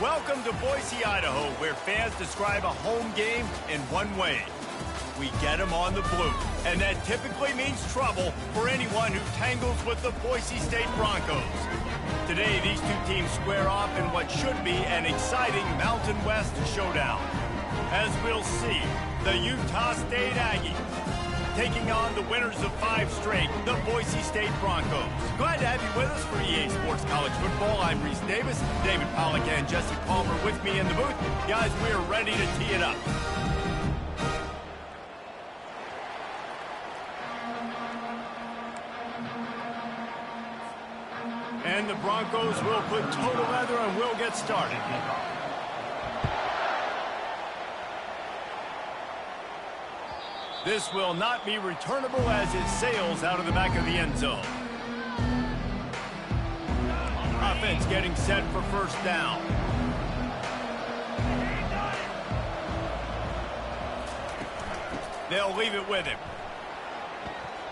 Welcome to Boise, Idaho, where fans describe a home game in one way. We get them on the blue, and that typically means trouble for anyone who tangles with the Boise State Broncos. Today, these two teams square off in what should be an exciting Mountain West showdown. As we'll see, the Utah State Aggies taking on the winners of 5 straight, the Boise State Broncos. Glad to have you with us for EA Sports College Football. I'm Reese Davis, David Pollack and Jesse Palmer with me in the booth. Guys, we're ready to tee it up. And the Broncos will put total leather and we'll get started. This will not be returnable as it sails out of the back of the end zone. Offense getting set for first down. They'll leave it with him.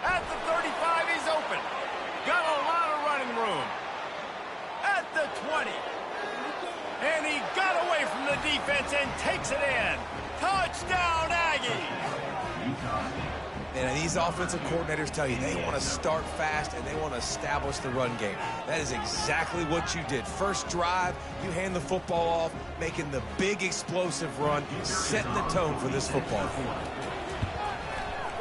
At the 35, he's open. Got a lot of running room. At the 20. And he got away from the defense and takes it in. Touchdown, Aggies! And these offensive coordinators tell you they want to start fast and they want to establish the run game. That is exactly what you did. First drive, you hand the football off, making the big explosive run, setting the tone for this football team.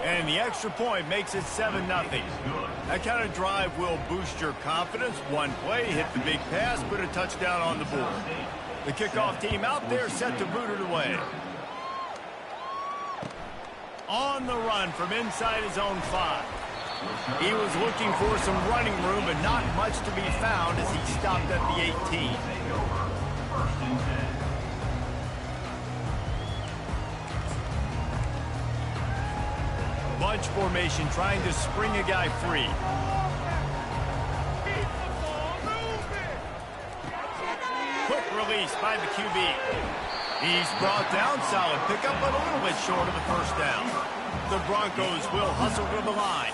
And the extra point makes it 7-0. That kind of drive will boost your confidence. One play, hit the big pass, put a touchdown on the board. The kickoff team out there set to boot it away. On the run from inside his own 5. He was looking for some running room, but not much to be found as he stopped at the 18. Bunch formation trying to spring a guy free. Quick release by the QB. He's brought down, solid pickup, but a little bit short of the first down. The Broncos will hustle to the line.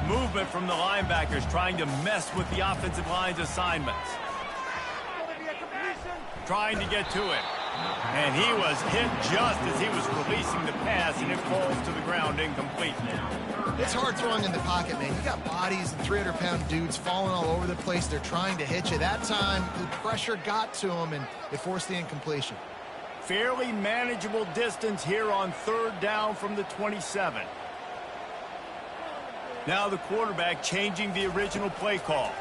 Movement from the linebackers trying to mess with the offensive line's assignments. Trying to get to it. And he was hit just as he was releasing the pass, and it falls to the ground incomplete. It's hard throwing in the pocket, man. You got bodies and 300-pound dudes falling all over the place. They're trying to hit you. That time, the pressure got to him, and it forced the incompletion. Fairly manageable distance here on 3rd down from the 27. Now the quarterback changing the original play call.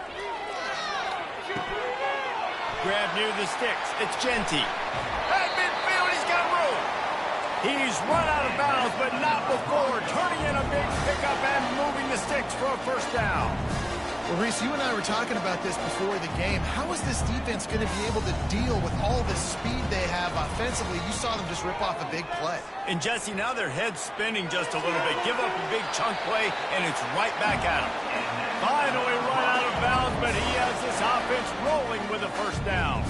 Grab near the sticks. It's Genty. At midfield, he's got room. He's run out of bounds, but not before turning in a big pickup and moving the sticks for a first down. Well, Reese, you and I were talking about this before the game. How is this defense going to be able to deal with all the speed they have offensively? You saw them just rip off a big play. And, Jesse, now their head's spinning just a little bit. Give up a big chunk play, and it's right back at them. Finally run out of bounds, but he has this offense rolling with a first down.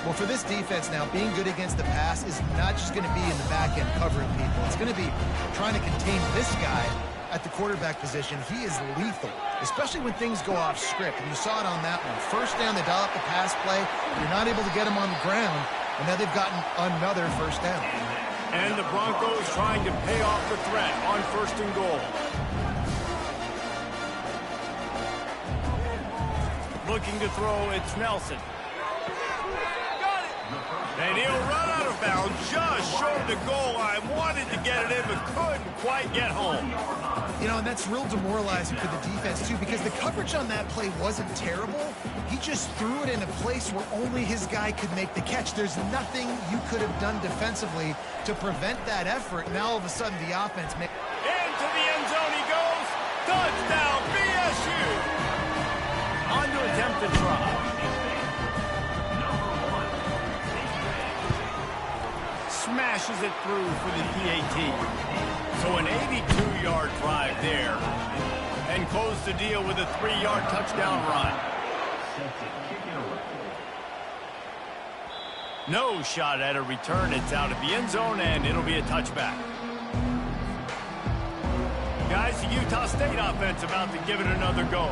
Well, for this defense now, being good against the pass is not just going to be in the back end covering people. It's going to be trying to contain this guy at the quarterback position. He is lethal, especially when things go off script. And you saw it on that one. First down, they dial up the pass play. You're not able to get him on the ground, and now they've gotten another first down. And the Broncos trying to pay off the threat on 1st and goal. Looking to throw, it's Nelson. And he'll run out of bounds just short of the goal line. Wanted to get it in, but couldn't quite get home. You know, and that's real demoralizing for the defense, too, because the coverage on that play wasn't terrible. He just threw it in a place where only his guy could make the catch. There's nothing you could have done defensively to prevent that effort. Now, all of a sudden, the offense... Into the end zone he goes. Touchdown, BSU. On to attempt the try. Smashes it through for the PAT. So an 82-yard drive there. And close the deal with a 3-yard touchdown run. No shot at a return. It's out of the end zone, and it'll be a touchback. Guys, the Utah State offense about to give it another go.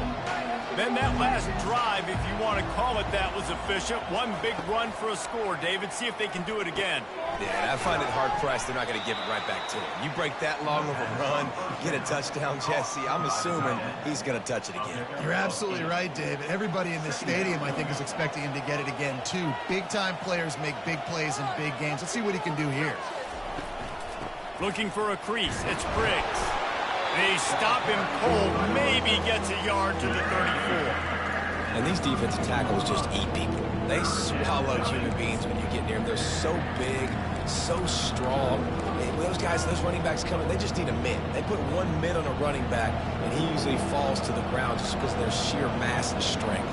Then that last drive, if you want to call it that, was efficient. One big run for a score, David. See if they can do it again. Yeah, I find it hard-pressed they're not going to give it right back to him. You break that long of a run, get a touchdown, Jesse, I'm assuming he's going to touch it again. You're absolutely right, David. Everybody in this stadium, I think, is expecting him to get it again, too. Big-time players make big plays in big games. Let's see what he can do here. Looking for a crease. It's Briggs. They stop him cold. Maybe gets a yard to the 34. And these defensive tackles just eat people. They swallow human beings when you get near them. They're so big, so strong. And those guys, those running backs coming, they just need a mid. They put one mid on a running back, and he usually falls to the ground just because of their sheer mass and strength.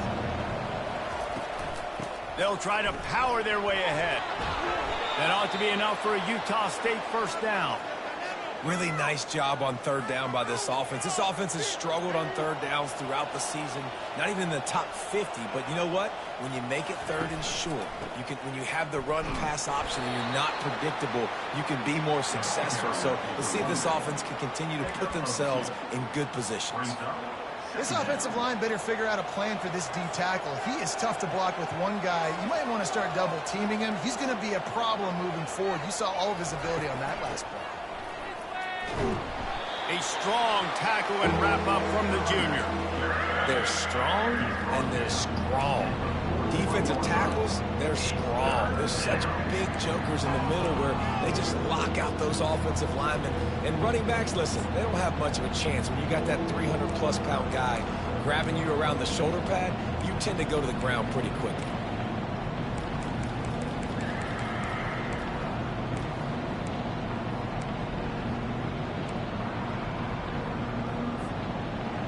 They'll try to power their way ahead. That ought to be enough for a Utah State first down. Really nice job on third down by this offense. This offense has struggled on third downs throughout the season. Not even in the top 50, but you know what? When you make it third and short, when you have the run-pass option and you're not predictable, you can be more successful. So let's see if this offense can continue to put themselves in good positions. This offensive line better figure out a plan for this D tackle. He is tough to block with one guy. You might want to start double-teaming him. He's going to be a problem moving forward. You saw all of his ability on that last play. A strong tackle and wrap-up from the junior. They're strong and they're strong. Defensive tackles, they're strong. There's such big jokers in the middle where they just lock out those offensive linemen. And running backs, listen, they don't have much of a chance. When you got that 300-plus pound guy grabbing you around the shoulder pad, you tend to go to the ground pretty quickly.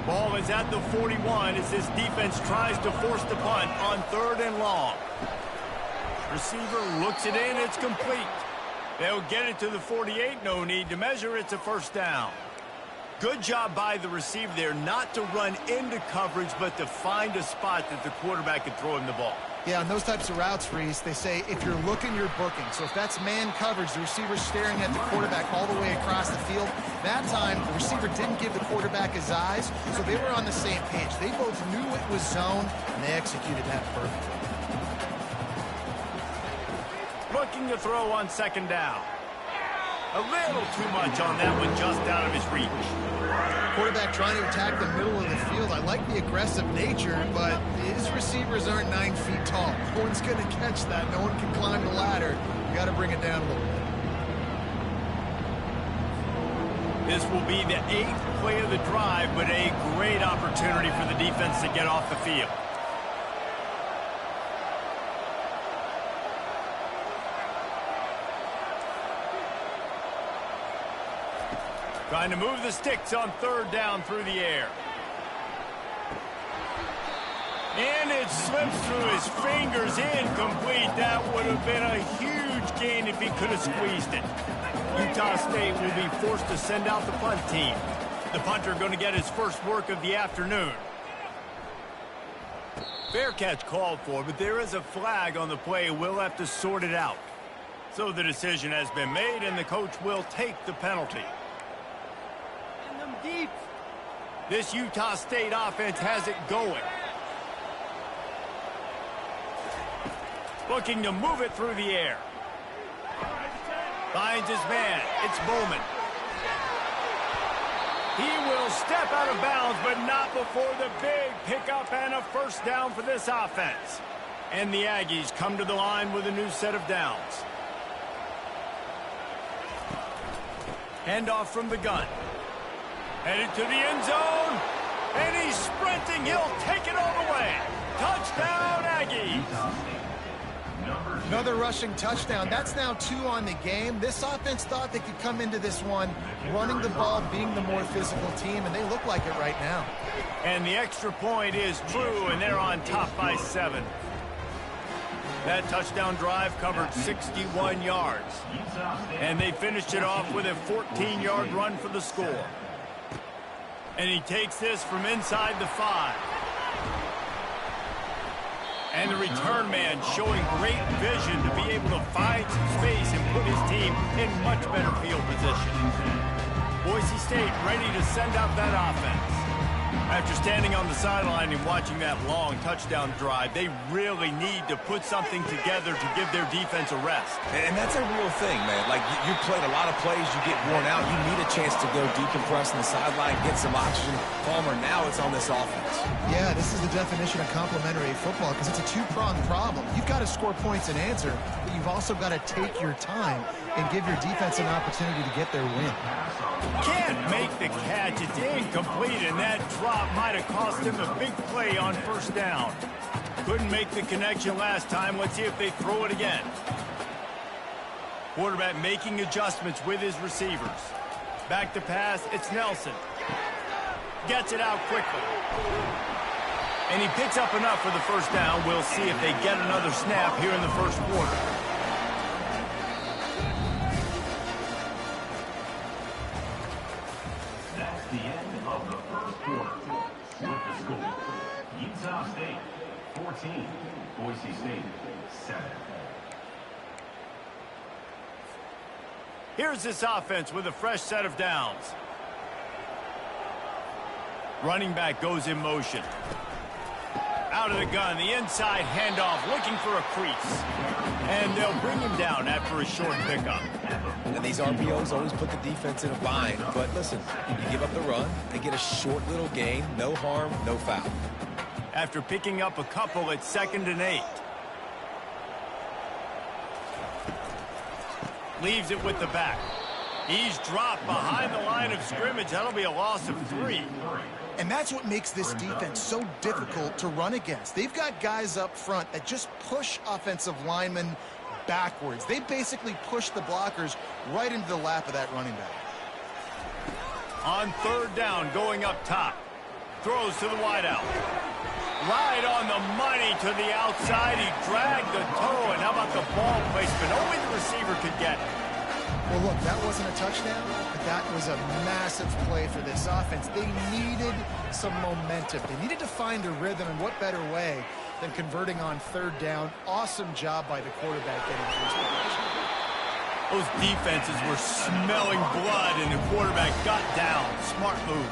Ball is at the 41 as this defense tries to force the punt on third and long. Receiver looks it in. It's complete. They'll get it to the 48. No need to measure. It's a first down. Good job by the receiver there not to run into coverage, but to find a spot that the quarterback could throw him the ball. Yeah, on those types of routes, Reese, they say if you're looking, you're booking. So if that's man coverage, the receiver's staring at the quarterback all the way across the field. That time, the receiver didn't give the quarterback his eyes, so they were on the same page. They both knew it was zone, and they executed that perfectly. Looking to throw on second down. A little too much on that one, just out of his reach. Quarterback trying to attack the middle of the field. I like the aggressive nature, but his receivers aren't 9 feet tall. No one's going to catch that. No one can climb the ladder. You got to bring it down a little bit. This will be the 8th play of the drive, but a great opportunity for the defense to get off the field. Trying to move the sticks on third down through the air. And it slips through his fingers, incomplete. That would have been a huge gain if he could have squeezed it. Utah State will be forced to send out the punt team. The punter going to get his first work of the afternoon. Fair catch called for, but there is a flag on the play. We'll have to sort it out. So the decision has been made, and the coach will take the penalty. Deep. This Utah State offense has it going. Looking to move it through the air. Finds his man. It's Bowman. He will step out of bounds, but not before the big pickup and a first down for this offense. And the Aggies come to the line with a new set of downs. Handoff from the gun. Headed to the end zone, and he's sprinting. He'll take it all the way. Touchdown, Aggies. Another rushing touchdown. That's now 2 on the game. This offense thought they could come into this one running the ball, being the more physical team, and they look like it right now. And the extra point is true, and they're on top by 7. That touchdown drive covered 61 yards. And they finished it off with a 14-yard run for the score. And he takes this from inside the 5. And the return man showing great vision to be able to find some space and put his team in much better field position. Boise State ready to send out that offense. After standing on the sideline and watching that long touchdown drive, they really need to put something together to give their defense a rest. And that's a real thing, man. Like, you played a lot of plays, you get worn out, you need a chance to go decompress on the sideline, get some oxygen. Palmer, now it's on this offense. Yeah, this is the definition of complementary football because it's a two-pronged problem. You've got to score points and answer, but you've also got to take your time and give your defense an opportunity to get their win. Can't make the catch. It's incomplete, and that drop might have cost him a big play on first down. Couldn't make the connection last time. Let's see if they throw it again. Quarterback making adjustments with his receivers. Back to pass, it's Nelson. Gets it out quickly. And he picks up enough for the first down. We'll see if they get another snap here in the first quarter. That's the end of the first quarter. With the score, Utah State 14, Boise State 7. Here's this offense with a fresh set of downs. Running back goes in motion. Out of the gun, the inside handoff, looking for a crease. And they'll bring him down after a short pickup. And these RPOs always put the defense in a bind. But listen, you give up the run, they get a short little gain, no harm, no foul. After picking up a couple, it's 2nd and 8. Leaves it with the back. He's dropped behind the line of scrimmage. That'll be a loss of 3. And that's what makes this defense so difficult to run against. They've got guys up front that just push offensive linemen backwards. They basically push the blockers right into the lap of that running back. On 3rd down, going up top. Throws to the wideout. Right on the money to the outside. He dragged the toe. And how about the ball placement? Only the receiver could get it. Well, look, that wasn't a touchdown, but that was a massive play for this offense. They needed some momentum. They needed to find a rhythm, and what better way than converting on 3rd down. Awesome job by the quarterback getting first possession. Those defenses were smelling blood, and the quarterback got down. Smart move.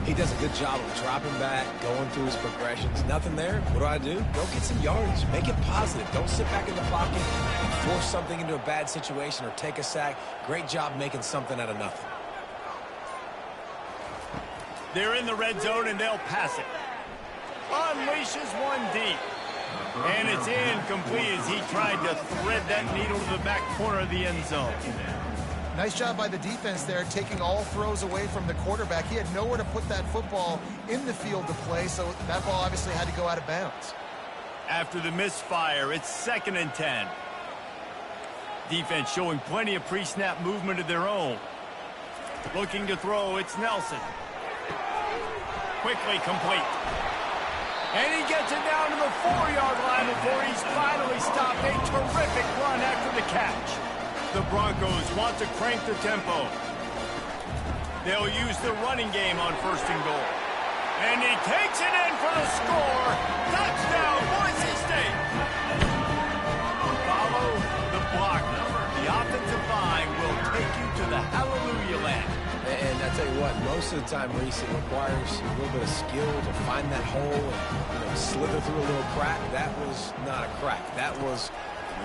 He does a good job of dropping back, going through his progressions. Nothing there. What do? Go get some yards. Make it positive. Don't sit back in the pocket and force something into a bad situation or take a sack. Great job making something out of nothing. They're in the red zone, and they'll pass it. Unleashes one deep. And it's incomplete as he tried to thread that needle to the back corner of the end zone. Nice job by the defense there, taking all throws away from the quarterback. He had nowhere to put that football in the field to play, so that ball obviously had to go out of bounds. After the misfire, it's 2nd and 10. Defense showing plenty of pre-snap movement of their own. Looking to throw, it's Nelson. Quickly complete. And he gets it down to the 4-yard line before he's finally stopped. A terrific run after the catch. The Broncos want to crank the tempo. They'll use the running game on 1st and goal. And he takes it in for the score. Touchdown, Boise State. Follow the block. The offensive line will take you to the hallelujah land. And I tell you what, most of the time, Reese, it requires a little bit of skill to find that hole and slither through a little crack. That was not a crack. That was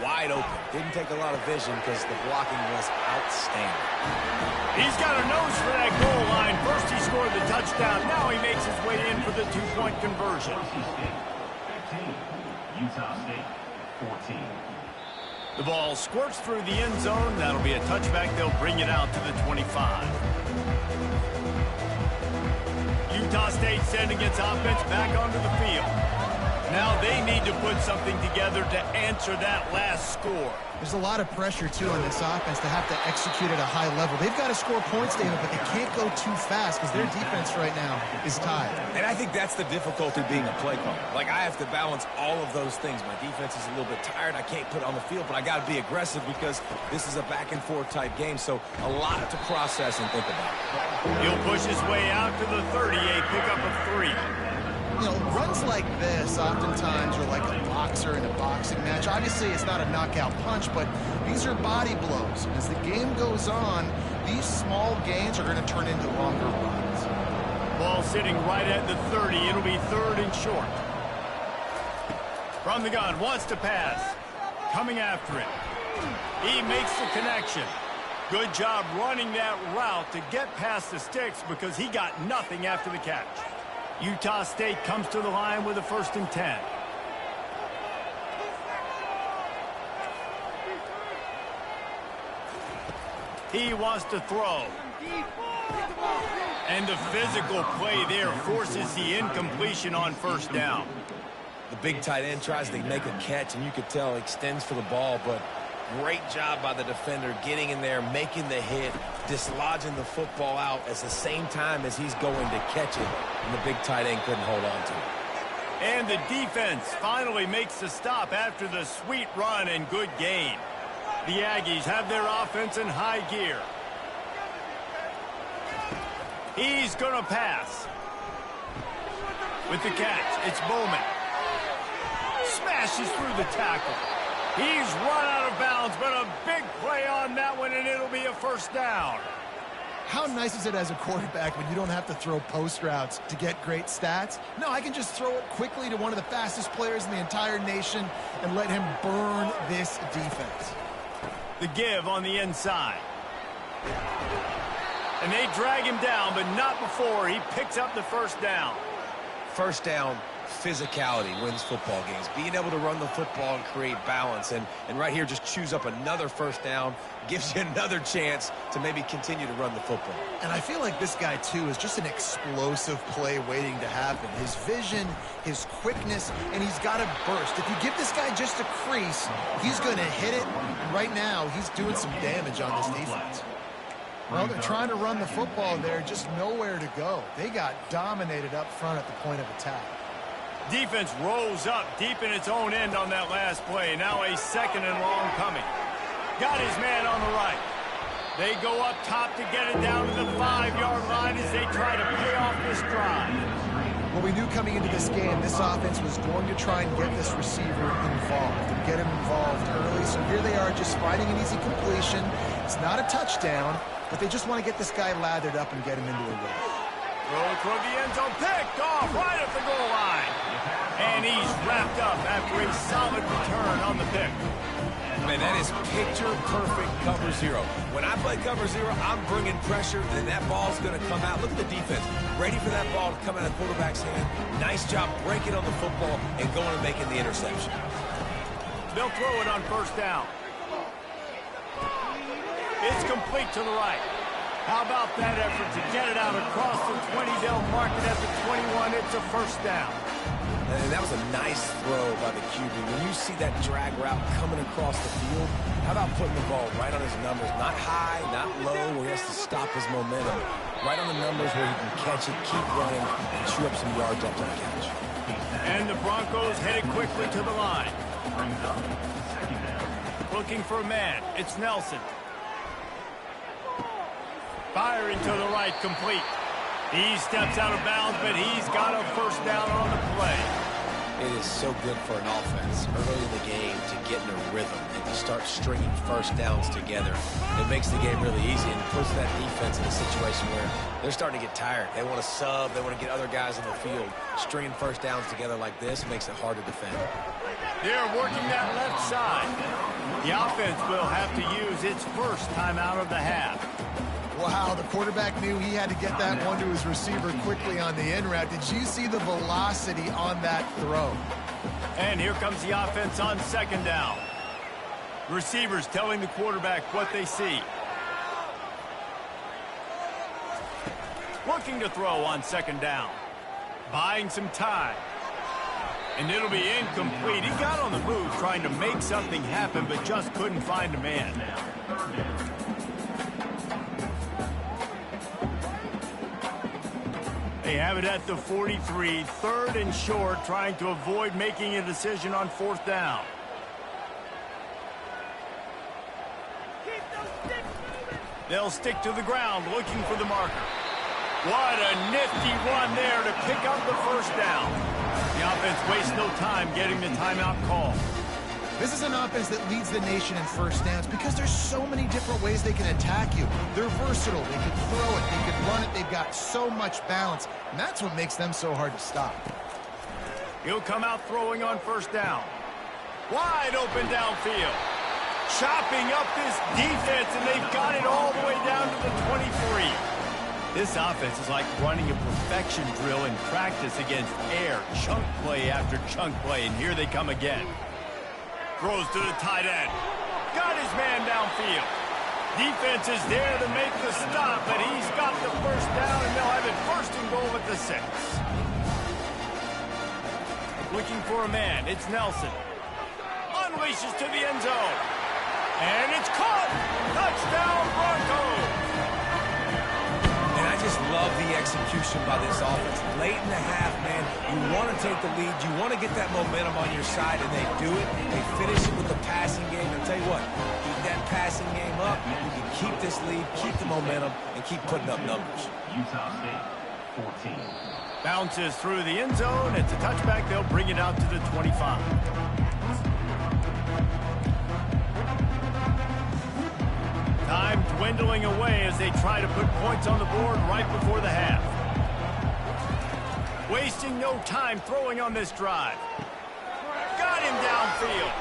wide open. Didn't take a lot of vision because the blocking was outstanding. He's got a nose for that goal line. First he scored the touchdown. Now he makes his way in for the 2-point conversion. Boise State 15, Utah State 14. The ball squirts through the end zone. That'll be a touchback. They'll bring it out to the 25. Utah State sending its offense back onto the field. Now they need to put something together to answer that last score. There's a lot of pressure, too, on this offense to have to execute at a high level. They've got to score points, David, but they can't go too fast because their defense right now is tied. And I think that's the difficulty being a play caller. Like, I have to balance all of those things. My defense is a little bit tired. I can't put it on the field, but I got to be aggressive because this is a back-and-forth type game, so a lot to process and think about. He'll push his way out to the 30, a pickup of 3. You know, runs like this oftentimes are like a boxer in a boxing match. Obviously, it's not a knockout punch, but these are body blows. And as the game goes on, these small gains are going to turn into longer runs. Ball sitting right at the 30. It'll be 3rd and short. From the gun, wants to pass. Coming after it. He makes the connection. Good job running that route to get past the sticks because he got nothing after the catch. Utah State comes to the line with a 1st and 10. He wants to throw. And the physical play there forces the incompletion on 1st down. The big tight end tries to make a catch, and you could tell extends for the ball, but great job by the defender getting in there, making the hit, dislodging the football out at the same time as he's going to catch it, and the big tight end couldn't hold on to it. And the defense finally makes the stop after the sweet run and good gain. The Aggies have their offense in high gear. He's going to pass. With the catch, it's Bowman. Smashes through the tackle. He's run out of bounds, but a big play on that one, and it'll be a 1st down. How nice is it as a quarterback when you don't have to throw post routes to get great stats? No, I can just throw it quickly to one of the fastest players in the entire nation and let him burn this defense. The give on the inside. And they drag him down, but not before he picks up the 1st down. 1st down, physicality wins football games. Being able to run the football and create balance. And right here, just choose up another 1st down, gives you another chance to maybe continue to run the football. And I feel like this guy, too, is just an explosive play waiting to happen. His vision, his quickness, and he's got a burst. If you give this guy just a crease, he's going to hit it. And right now, he's doing some damage on this defense. Well, they're trying to run the football there, just nowhere to go. They got dominated up front at the point of attack. Defense rose up deep in its own end on that last play. Now a 2nd and long coming. Got his man on the right. They go up top to get it down to the 5-yard line as they try to pay off this drive. Well, we knew coming into this game, this offense was going to try and get this receiver involved and get him involved early. So here they are just finding an easy completion. It's not a touchdown, but they just want to get this guy lathered up and get him into a race. Throw toward the end zone, picked off right at the goal line. And he's wrapped up after a solid return on the pick. Man, that is picture-perfect cover 0. When I play cover 0, I'm bringing pressure, and that ball's going to come out. Look at the defense. Ready for that ball to come out of the quarterback's hand. Nice job breaking on the football and going and making the interception. They'll throw it on 1st down. It's complete to the right. How about that effort to get it out across the 20? They'll mark it at the 21. It's a 1st down. And that was a nice throw by the QB. When you see that drag route coming across the field, how about putting the ball right on his numbers? Not high, not low, where he has to stop his momentum. Right on the numbers where he can catch it, keep running, and chew up some yards after the catch. And the Broncos headed quickly to the line. Looking for a man. It's Nelson. Firing to the right, complete. He steps out of bounds, but he's got a 1st down on the play. It is so good for an offense early in the game to get in a rhythm and to start stringing 1st downs together. It makes the game really easy and puts that defense in a situation where they're starting to get tired. They want to sub. They want to get other guys in the field. Stringing 1st downs together like this makes it hard to defend. They're working that left side. The offense will have to use its 1st timeout of the half. Wow, the quarterback knew he had to get that one to his receiver quickly on the in route. Did you see the velocity on that throw? And here comes the offense on 2nd down. Receivers telling the quarterback what they see. Looking to throw on 2nd down. Buying some time. And it'll be incomplete. He got on the move trying to make something happen, but just couldn't find a man. They have it at the 43, 3rd and short, trying to avoid making a decision on 4th down. They'll stick to the ground, looking for the marker. What a nifty run there to pick up the first down. The offense wastes no time getting the timeout call. This is an offense that leads the nation in first downs because there's so many different ways they can attack you. They're versatile. They can throw it. They can run it. They've got so much balance, and that's what makes them so hard to stop. He'll come out throwing on first down. Wide open downfield. Chopping up this defense, and they've got it all the way down to the 23. This offense is like running a perfection drill in practice against air. Chunk play after chunk play, and here they come again. Throws to the tight end. Got his man downfield. Defense is there to make the stop, but he's got the first down, and they'll have it first and goal at the 6. Looking for a man. It's Nelson. Unleashes to the end zone. And it's caught. Touchdown, Broncos. And I just love the execution by this offense. Late in the half, man, you want to take the lead. You want to get that momentum on your side, and they do it. They finish it with the passing game. And I'll tell you what, keep that passing game up. You can keep this lead, keep the momentum, and keep putting up numbers. Utah State, 14. Bounces through the end zone. It's a touchback. They'll bring it out to the 25. Time dwindling away as they try to put points on the board right before the half. Wasting no time throwing on this drive. Got him downfield.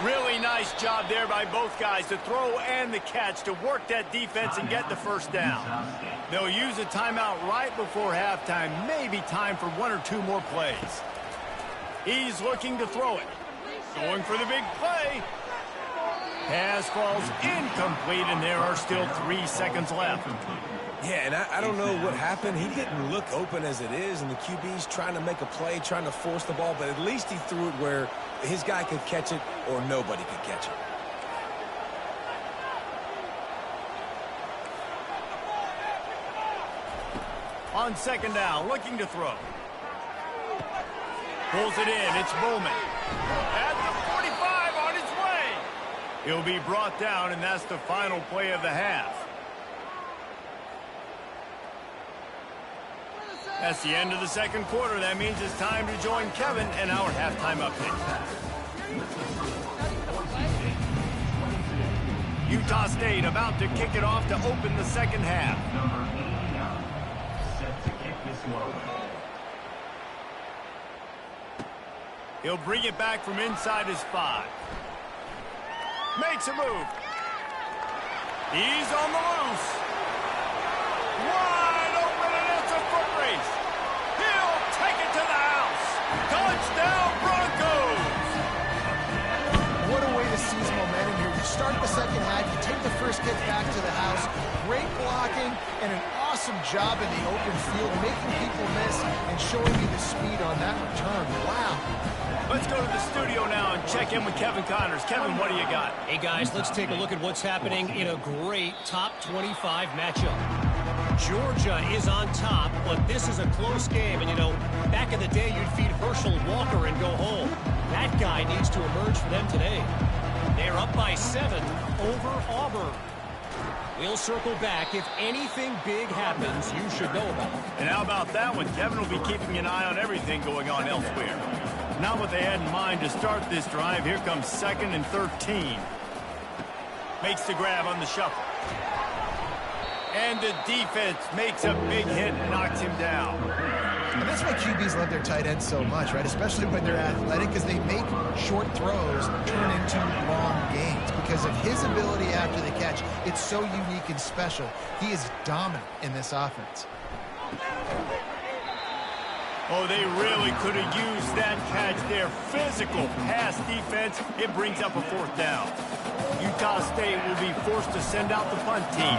Really nice job there by both guys to throw and the catch to work that defense and get the first down. They'll use a timeout right before halftime. Maybe time for 1 or 2 more plays. He's looking to throw it. Going for the big play. Pass falls incomplete, and there are still 3 seconds left. Yeah, and I don't know what happened. He didn't look open as it is, and the QB's trying to make a play, trying to force the ball, but at least he threw it where his guy could catch it or nobody could catch it. On second down, looking to throw. Pulls it in. It's Bowman. At the 45 on his way. He'll be brought down, and that's the final play of the half. That's the end of the second quarter. That means it's time to join Kevin and our halftime update. Utah State about to kick it off to open the second half. Number 89, set to kick this one away. He'll bring it back from inside his 5. Makes a move. He's on the loose. Wide open, and it's a foot race. He'll take it to the house. Touchdown, Broncos! What a way to seize momentum here. You start the second half, you take the first kick back to the house. Great blocking and an awesome job in the open field, making people miss and showing you the speed on that return. Wow. Let's go to the studio now and check in with Kevin Connors. Kevin, what do you got? Hey, guys, let's take a look at what's happening in a great top 25 matchup. Georgia is on top, but this is a close game. And, you know, back in the day, you'd feed Herschel Walker and go home. That guy needs to emerge for them today. They're up by 7 over Auburn. We'll circle back. If anything big happens, you should know about it. And how about that one? Kevin will be keeping an eye on everything going on elsewhere. Not what they had in mind to start this drive. Here comes 2nd and 13. Makes the grab on the shuffle. And the defense makes a big hit and knocks him down. And that's why QBs love their tight ends so much, right? Especially when they're athletic, because they make short throws turn into long gains. Because of his ability after the catch, it's so unique and special. He is dominant in this offense. Oh, they really could have used that catch there. Physical pass defense. It brings up a 4th down. Utah State will be forced to send out the punt team.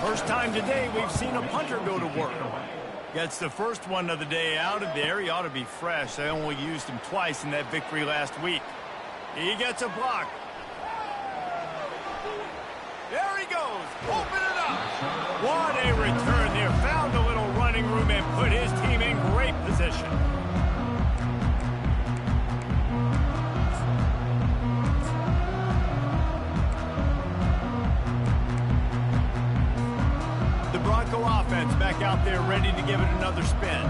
First time today we've seen a punter go to work. Gets the first one of the day out of there. He ought to be fresh. They only used him twice in that victory last week. He gets a block. There he goes. Open it up. What a return there. Found a little running room and put his team in great position. The Bronco offense back out out there ready to give it another spin.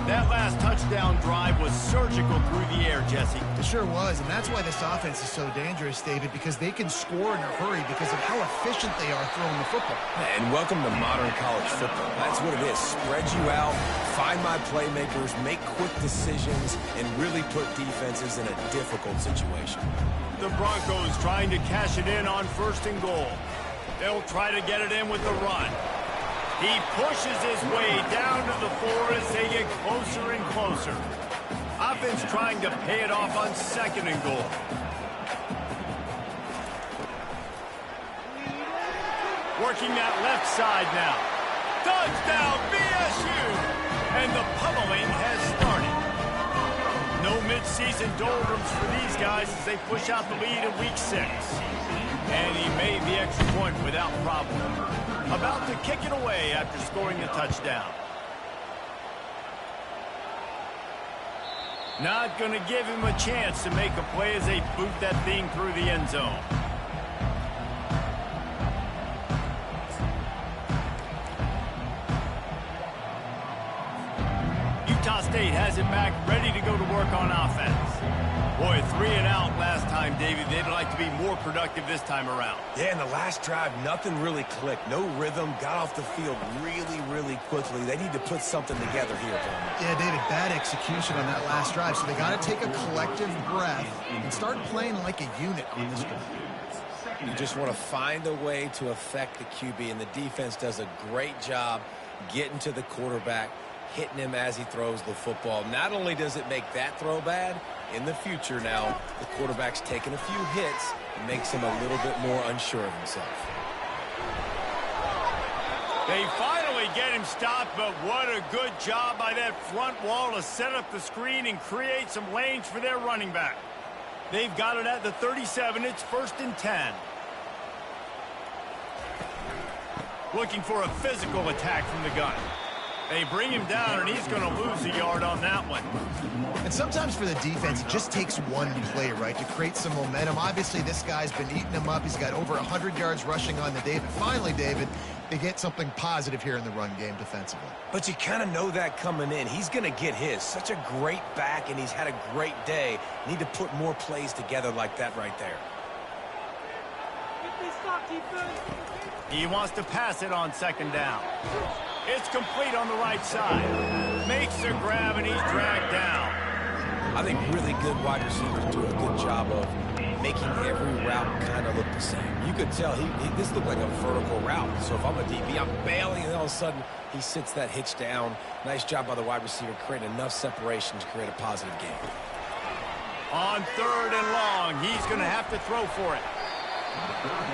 That last touchdown drive was surgical through the air, Jesse. It sure was, and that's why this offense is so dangerous, David, because they can score in a hurry because of how efficient they are throwing the football. And welcome to modern college football. That's what it is. Spread you out, find my playmakers, make quick decisions, and really put defenses in a difficult situation. The Broncos trying to cash it in on 1st and goal. They'll try to get it in with the run. He pushes his way down to the floor as they get closer and closer. Offense trying to pay it off on 2nd and goal. Working that left side now. Touchdown, BSU! And the pummeling has started. No midseason doldrums for these guys as they push out the lead in week 6. And he made the extra point without problem. About to kick it away after scoring the touchdown. Not going to give him a chance to make a play as they boot that thing through the end zone. Utah State has it back, ready to go to work on offense. Boy, 3 and out last time, David. They'd like to be more productive this time around. Yeah, in the last drive, nothing really clicked. No rhythm, got off the field really quickly. They need to put something together here, Coleman. Yeah, David, bad execution on that last drive, so they got to take a collective breath and start playing like a unit on this drive. You just want to find a way to affect the QB, and the defense does a great job getting to the quarterback, hitting him as he throws the football. Not only does it make that throw bad, in the future now, the quarterback's taking a few hits and makes him a little bit more unsure of himself. They finally get him stopped, but what a good job by that front wall to set up the screen and create some lanes for their running back. They've got it at the 37. It's 1st and 10. Looking for a physical attack from the gun. They bring him down, and he's going to lose a yard on that one. And sometimes for the defense, it just takes one play, right, to create some momentum. Obviously, this guy's been eating them up. He's got over 100 yards rushing on the day. But finally, David, they get something positive here in the run game defensively. But you kind of know that coming in. He's going to get his. Such a great back, and he's had a great day. Need to put more plays together like that right there. He wants to pass it on 2nd down. It's complete on the right side. Makes the grab, and he's dragged down. I think really good wide receivers do a good job of making every route kind of look the same. You could tell this looked like a vertical route. So if I'm a DB, I'm bailing, and all of a sudden he sits that hitch down. Nice job by the wide receiver, creating enough separation to create a positive game. On 3rd and long, he's going to have to throw for it.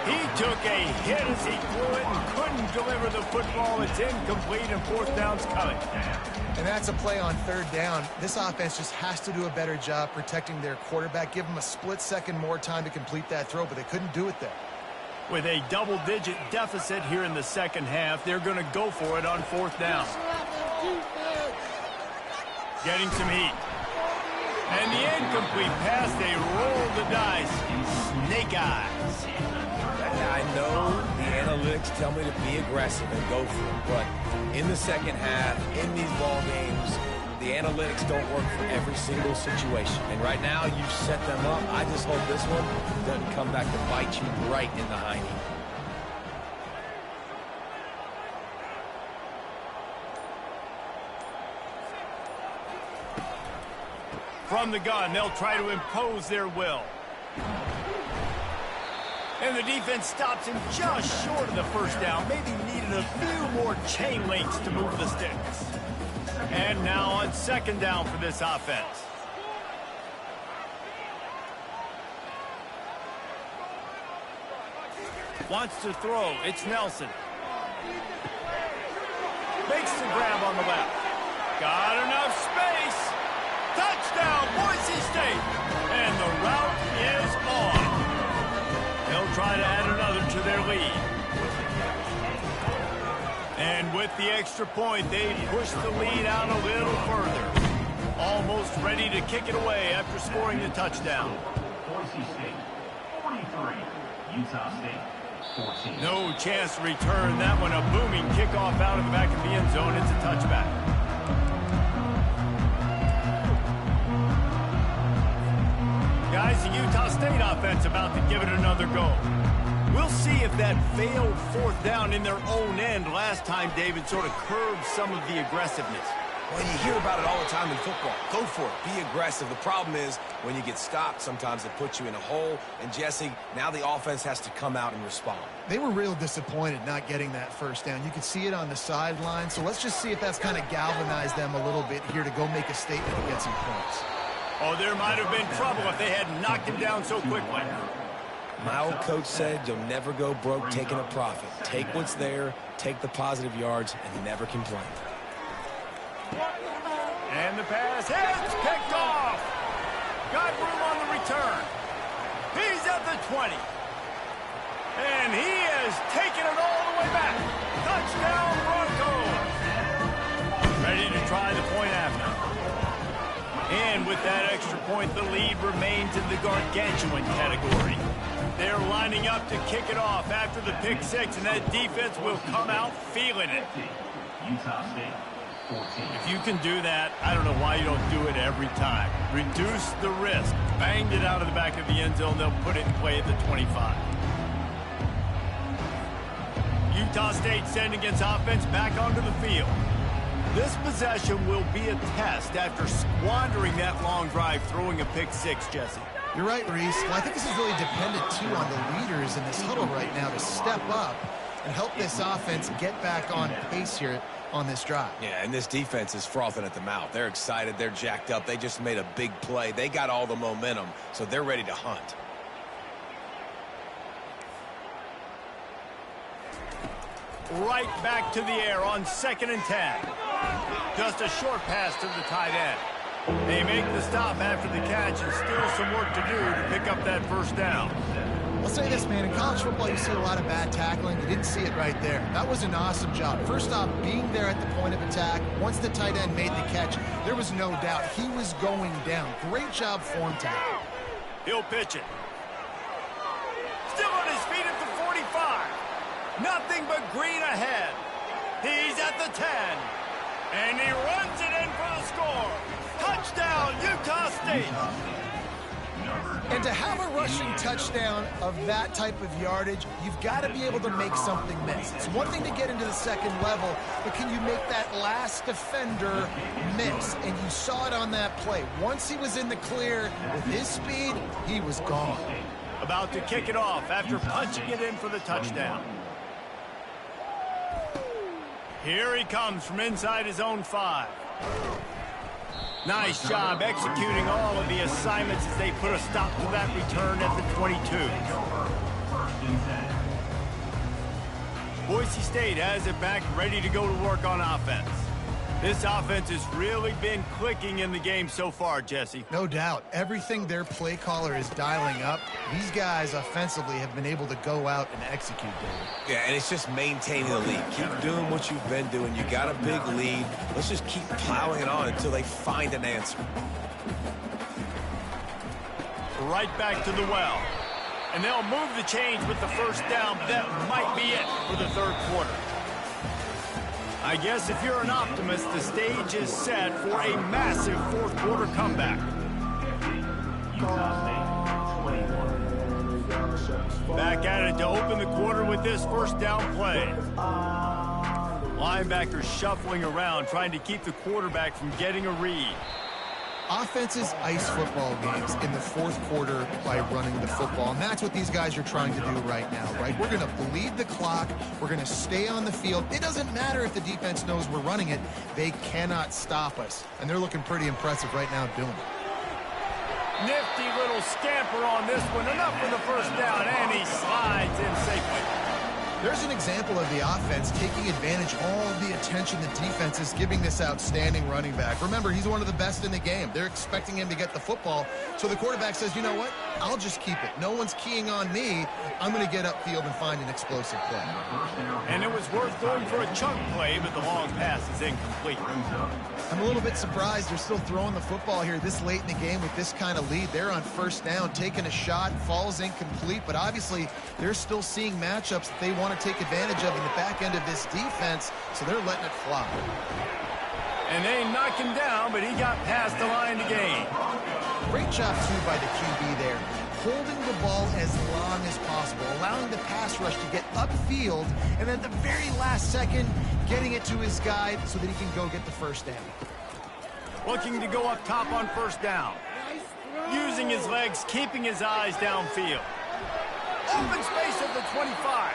He took a hit as he threw it and couldn't deliver the football. It's incomplete, and 4th down's coming. And that's a play on 3rd down. This offense just has to do a better job protecting their quarterback. Give them a split second more time to complete that throw, but they couldn't do it there. With a double-digit deficit here in the 2nd half, they're going to go for it on 4th down. Getting some heat. And the incomplete pass, they roll the dice. Snake eyes. I know the analytics tell me to be aggressive and go for it, but in the 2nd half, in these ball games, the analytics don't work for every single situation. And right now, you've set them up. I just hope this one doesn't come back to bite you right in the hiney. From the gun, they'll try to impose their will. And the defense stops him just short of the 1st down. Maybe needed a few more chain links to move the sticks. And now on 2nd down for this offense. Wants to throw. It's Nelson. Makes the grab on the left. Got enough space. Touchdown, Boise State. And the route is on. They'll try to add another to their lead. And with the extra point, they push the lead out a little further. Almost ready to kick it away after scoring the touchdown. Boise State, 43. Utah State, 14. No chance to return that one. A booming kickoff out of the back of the end zone. It's a touchback. Guys, the Utah State offense about to give it another go. We'll see if that failed fourth down in their own end last time, David, sort of curbed some of the aggressiveness. Well, you hear about it all the time in football. Go for it. Be aggressive. The problem is when you get stopped, sometimes it puts you in a hole. And, Jesse, now the offense has to come out and respond. They were real disappointed not getting that first down. You could see it on the sideline. So let's just see if that's kind of galvanized them a little bit here to go make a statement and get some points. Oh, there might have been trouble if they had knocked him down so quickly. My old coach said you'll never go broke taking a profit. Take what's there, take the positive yards, and never complain. And the pass is picked off. Got room on the return. He's at the 20. And he has taken it all the way back. Touchdown Broncos. Ready to try the point after. And with that extra point, the lead remains in the gargantuan category. They're lining up to kick it off after the pick six, and that defense will come out feeling it. Utah State, 14. If you can do that, I don't know why you don't do it every time. Reduce the risk. Banged it out of the back of the end zone. They'll put it in play at the 25. Utah State sending its offense back onto the field. This possession will be a test after squandering that long drive, throwing a pick six, Jesse. You're right, Reese. Well, I think this is really dependent, too, on the leaders in this huddle right now to step up and help this offense get back on pace here on this drive. Yeah, and this defense is frothing at the mouth. They're excited. They're jacked up. They just made a big play. They got all the momentum, so they're ready to hunt. Right back to the air on 2nd and 10. Just a short pass to the tight end. They make the stop after the catch and still some work to do to pick up that first down. I'll say this, man. In college football, you see a lot of bad tackling. You didn't see it right there. That was an awesome job. First off, being there at the point of attack. Once the tight end made the catch, there was no doubt he was going down. Great job form tackle. He'll pitch it. Still on his feet at the 45. Nothing but green ahead. He's at the 10. And he runs it in for the score. Touchdown, Utah State. And to have a rushing touchdown of that type of yardage, you've got to be able to make something miss. It's one thing to get into the second level, but can you make that last defender miss? And you saw it on that play. Once he was in the clear with his speed, he was gone. About to kick it off after punching it in for the touchdown. Here he comes from inside his own 5. Nice job executing all of the assignments as they put a stop to that return at the 22. Boise State has it back, ready to go to work on offense. This offense has really been clicking in the game so far, Jesse. No doubt. Everything their play caller is dialing up, these guys offensively have been able to go out and execute, David. Yeah, and it's just maintaining the lead. Keep doing what you've been doing. You got a big lead. Let's just keep plowing it on until they find an answer. Right back to the well. And they'll move the chains with the first down, but that might be it for the third quarter. I guess if you're an optimist, the stage is set for a massive fourth quarter comeback. Back at it to open the quarter with this first down play. Linebackers shuffling around, trying to keep the quarterback from getting a read. Offenses ice football games in the fourth quarter by running the football, and that's what these guys are trying to do right now, right? We're going to bleed the clock. We're going to stay on the field. It doesn't matter if the defense knows we're running it. They cannot stop us, and they're looking pretty impressive right now doing it. Nifty little scamper on this one. Enough for the first down, and he slides in safely. There's an example of the offense taking advantage of all the attention the defense is giving this outstanding running back. Remember, he's one of the best in the game. They're expecting him to get the football, so the quarterback says, you know what? I'll just keep it. No one's keying on me. I'm going to get upfield and find an explosive play. And it was worth going for a chunk play, but the long pass is incomplete. I'm a little bit surprised they're still throwing the football here this late in the game with this kind of lead. They're on first down, taking a shot, falls incomplete, but obviously they're still seeing matchups that they want to take advantage of in the back end of this defense, so they're letting it fly. And they knock him down, but he got past the line to gain. Great job, too, by the QB there, holding the ball as long as possible, allowing the pass rush to get upfield, and then at the very last second, getting it to his guy so that he can go get the first down. Looking to go up top on first down. Using his legs, keeping his eyes downfield. Open space at the 25.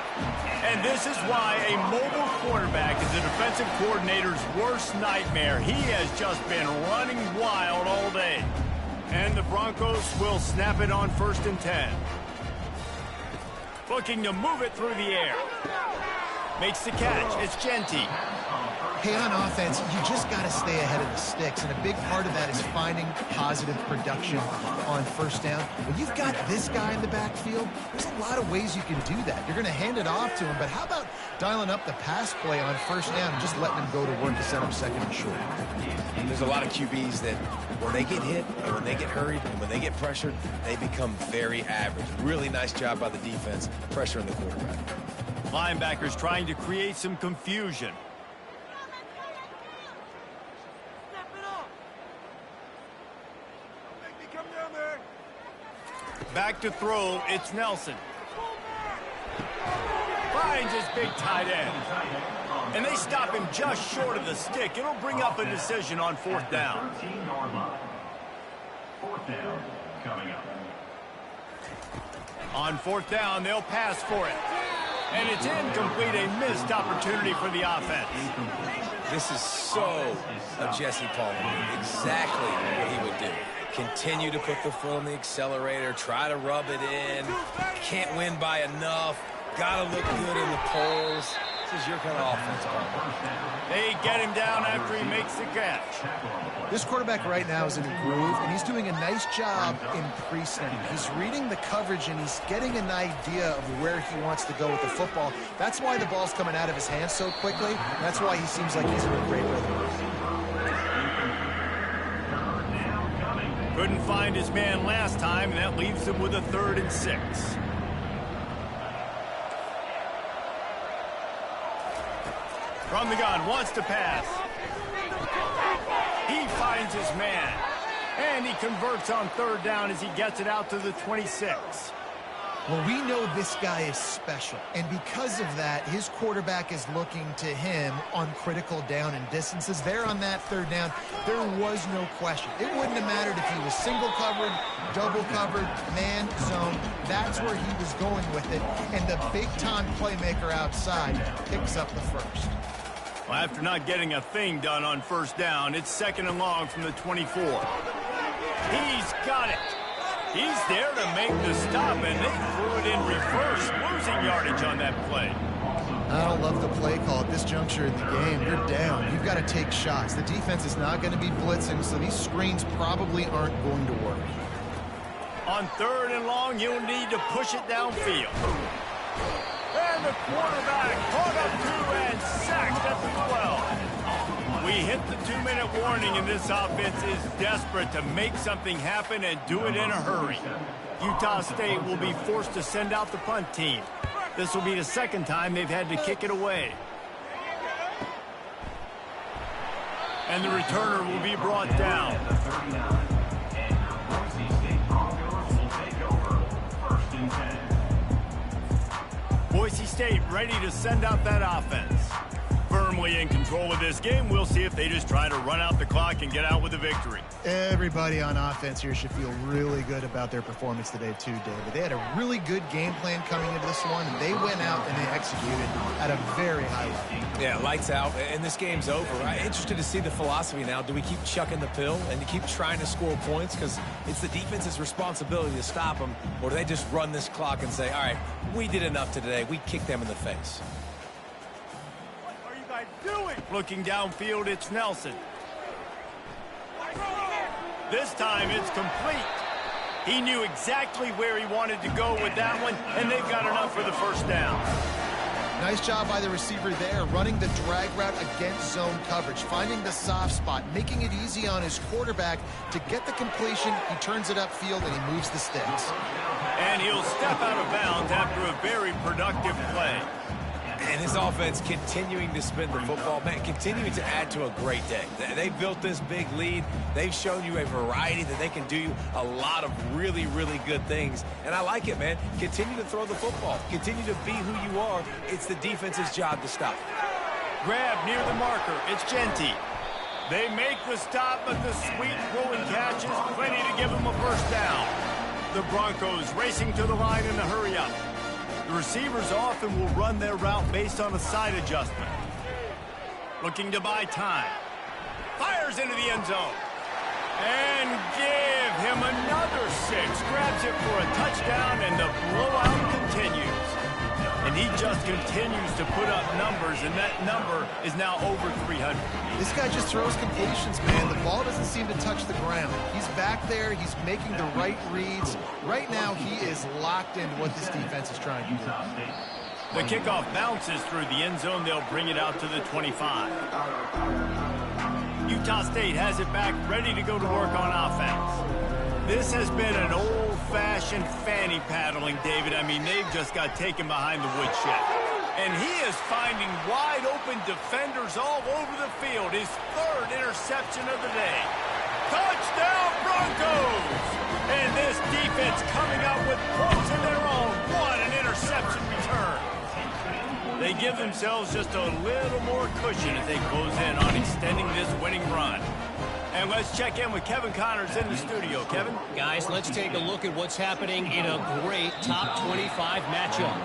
And this is why a mobile quarterback is the defensive coordinator's worst nightmare. He has just been running wild all day. And the Broncos will snap it on 1st and 10. Looking to move it through the air. Makes the catch. It's Genty. Hey, on offense, you just got to stay ahead of the sticks, and a big part of that is finding positive production on first down. When you've got this guy in the backfield, there's a lot of ways you can do that. You're going to hand it off to him, but how about dialing up the pass play on first down and just letting him go to work to set up second and short? There's a lot of QBs that when they get hit and when they get hurried and when they get pressured, they become very average. Really nice job by the defense pressuring the quarterback. Linebackers trying to create some confusion. Back to throw, it's Nelson. Finds his big tight end. And they stop him just short of the stick. It'll bring up a decision on 4th down. 4th down coming up. On 4th down, they'll pass for it. And it's incomplete, a missed opportunity for the offense. This is so a Jesse Palmer. Exactly what he would do. Continue to put the foot on the accelerator, try to rub it in. Can't win by enough. Got to look good in the polls. This is your kind of offense, Palmer. They get him down after he makes the catch. This quarterback right now is in a groove, and he's doing a nice job in pre-snap. He's reading the coverage, and he's getting an idea of where he wants to go with the football. That's why the ball's coming out of his hands so quickly. That's why he seems like he's in a great rhythm. Couldn't find his man last time, and that leaves him with a 3rd and 6. From the gun, wants to pass. He finds his man. And he converts on 3rd down as he gets it out to the 26. Well, we know this guy is special, and because of that, his quarterback is looking to him on critical down and distances. There on that 3rd down, there was no question. It wouldn't have mattered if he was single covered, double covered, man, zone. That's where he was going with it, and the big-time playmaker outside picks up the first. Well, after not getting a thing done on 1st down, it's 2nd and long from the 24. He's got it. He's there to make the stop, and they threw it in reverse, losing yardage on that play. I don't love the play call at this juncture in the game. You're down. You've got to take shots. The defense is not going to be blitzing, so these screens probably aren't going to work. On 3rd and long, you'll need to push it downfield. And the quarterback caught up to and sacked at the 12. We hit the 2-minute warning, and this offense is desperate to make something happen and do it in a hurry. Utah State will be forced to send out the punt team. This will be the 2nd time they've had to kick it away. And the returner will be brought down. Boise State ready to send out that offense. Firmly in control of this game. We'll see if they just try to run out the clock and get out with a victory. Everybody on offense here should feel really good about their performance today too, David. They had a really good game plan coming into this one, and they went out and they executed at a very high level. Yeah, lights out, and this game's over. I'm interested to see the philosophy now. Do we keep chucking the pill and keep trying to score points because it's the defense's responsibility to stop them, or do they just run this clock and say, all right, we did enough today. We kicked them in the face. Looking downfield, it's Nelson. This time it's complete. He knew exactly where he wanted to go with that one, and they've got enough for the first down. Nice job by the receiver there, running the drag route against zone coverage, finding the soft spot, making it easy on his quarterback to get the completion. He turns it upfield, and he moves the sticks. And he'll step out of bounds after a very productive play. And this offense continuing to spin the football, man, continuing to add to a great day. They built this big lead. They've shown you a variety that they can do a lot of really, really good things. And I like it, man. Continue to throw the football. Continue to be who you are. It's the defense's job to stop. Grab near the marker. It's Genty. They make the stop, but the sweet rolling catch is plenty to give them a first down. The Broncos racing to the line in a hurry-up. The receivers often will run their route based on a side adjustment. Looking to buy time. Fires into the end zone. And give him another 6. Grabs it for a touchdown, and the blowout continues. And he just continues to put up numbers, and that number is now over 300. This guy just throws completions, man. The ball doesn't seem to touch the ground. He's back there. He's making the right reads. Right now, he is locked into what this defense is trying to do. The kickoff bounces through the end zone. They'll bring it out to the 25. Utah State has it back, ready to go to work on offense. This has been an old-fashioned fanny paddling, David. I mean, they've just got taken behind the woodshed. And he is finding wide-open defenders all over the field. His third interception of the day. Touchdown, Broncos! And this defense coming out with points of their own. What an interception return. They give themselves just a little more cushion as they close in on extending this winning run. And let's check in with Kevin Connors in the studio. Kevin? Guys, let's take a look at what's happening in a great top 25 matchup.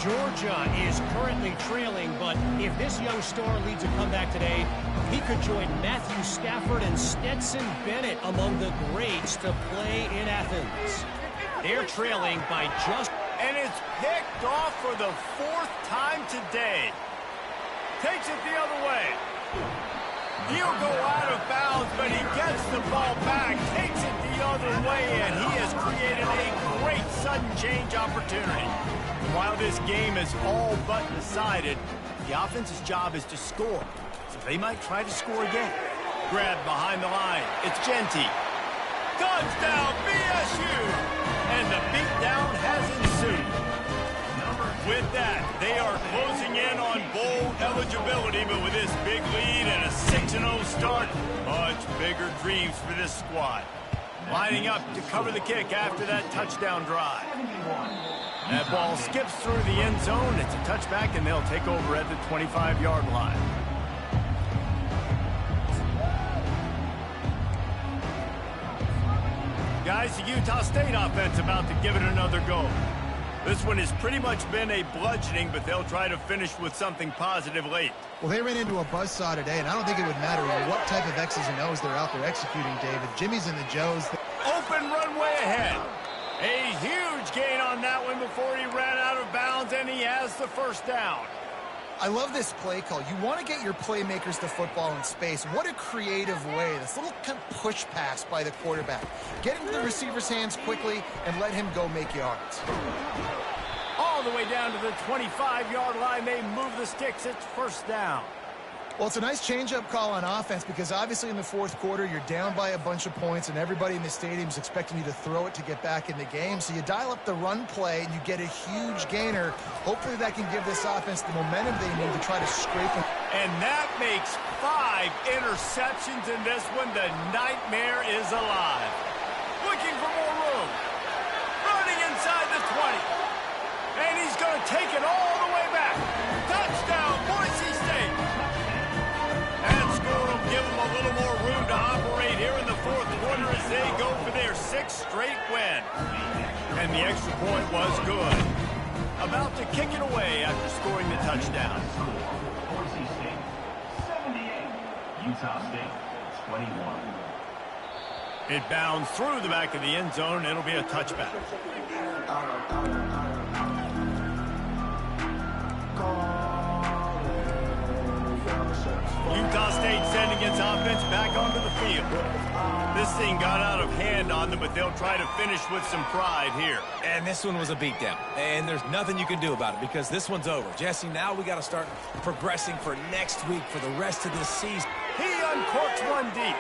Georgia is currently trailing, but if this young star leads a comeback today, he could join Matthew Stafford and Stetson Bennett among the greats to play in Athens. They're trailing by just... And it's picked off for the 4th time today. Takes it the other way. He'll go out of bounds, but he gets the ball back, takes it the other way, and he has created a great sudden change opportunity. And while this game is all but decided, the offense's job is to score. So they might try to score again. Grab behind the line. It's Genty. Touchdown, BSU! And the beatdown has ensued. With that, they are closing in on bowl eligibility, but with this big lead and a 6-0 start, much bigger dreams for this squad. Lining up to cover the kick after that touchdown drive. That ball skips through the end zone. It's a touchback, and they'll take over at the 25-yard line. Guys, the Utah State offense about to give it another go. This one has pretty much been a bludgeoning, but they'll try to finish with something positive late. Well, they ran into a buzzsaw today, and I don't think it would matter what type of X's and O's they're out there executing, David. Jimmy's and the Joes. Open runway ahead. A huge gain on that one before he ran out of bounds, and he has the first down. I love this play call. You want to get your playmakers to football in space. What a creative way. This little kind of push pass by the quarterback. Get into the receiver's hands quickly and let him go make yards. All the way down to the 25-yard line. They move the sticks. It's first down. Well, it's a nice change-up call on offense because obviously in the fourth quarter, you're down by a bunch of points and everybody in the stadium is expecting you to throw it to get back in the game. So you dial up the run play and you get a huge gainer. Hopefully that can give this offense the momentum they need to try to scrape it. And that makes 5 interceptions in this one. The nightmare is alive. Looking for more room. Running inside the 20. And he's going to take it all the way back. Touchdown, Boise State. Give them a little more room to operate here in the fourth quarter as they go for their 6th straight win. And the extra point was good. About to kick it away after scoring the touchdown. Boise State, 78. Utah State, 21. It bounds through the back of the end zone. It'll be a touchback. Utah State sending its offense back onto the field. This thing got out of hand on them, but they'll try to finish with some pride here. And this one was a beatdown. And there's nothing you can do about it because this one's over. Jesse, now we got to start progressing for next week for the rest of this season. He uncorks one deep.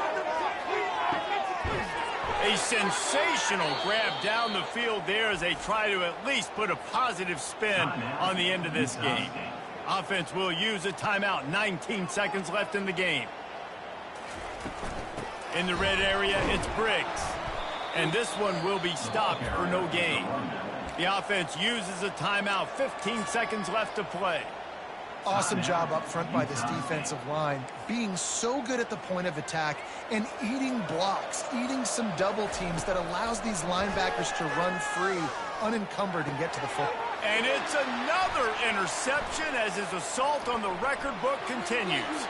A sensational grab down the field there as they try to at least put a positive spin on the end of this game. Offense will use a timeout. 19 seconds left in the game. In the red area, it's Briggs. And this one will be stopped for no gain. The offense uses a timeout. 15 seconds left to play. Awesome job up front by this defensive line, being so good at the point of attack and eating blocks, eating some double teams that allows these linebackers to run free, unencumbered, and get to the football. And it's another interception as his assault on the record book continues.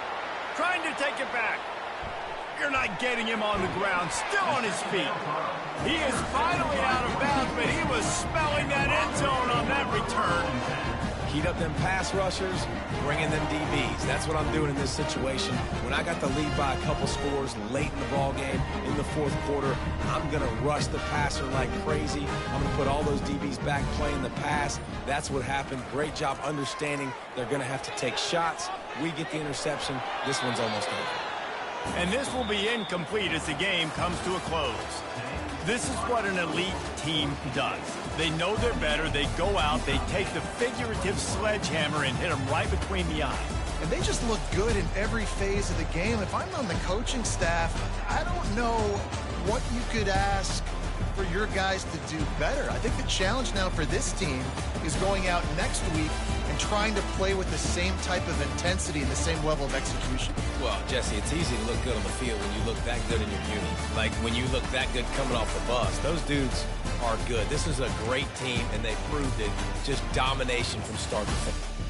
Trying to take it back. You're not getting him on the ground, still on his feet. He is finally out of bounds, but he was smelling that end zone on that return. Heat up them pass rushers, bring in them DBs. That's what I'm doing in this situation. When I got the lead by a couple scores late in the ball game, in the fourth quarter, I'm going to rush the passer like crazy. I'm going to put all those DBs back playing the pass. That's what happened. Great job understanding they're going to have to take shots. We get the interception. This one's almost over. And this will be incomplete as the game comes to a close. This is what an elite team does. They know they're better. They go out. They take the figurative sledgehammer and hit them right between the eyes. And they just look good in every phase of the game. If I'm on the coaching staff, I don't know what you could ask for your guys to do better. I think the challenge now for this team is going out next week and trying to play with the same type of intensity and the same level of execution. Well, Jesse, it's easy to look good on the field when you look that good in your uni. Like when you look that good coming off the bus. Those dudes are good. This is a great team, and they proved it. Just domination from start to finish.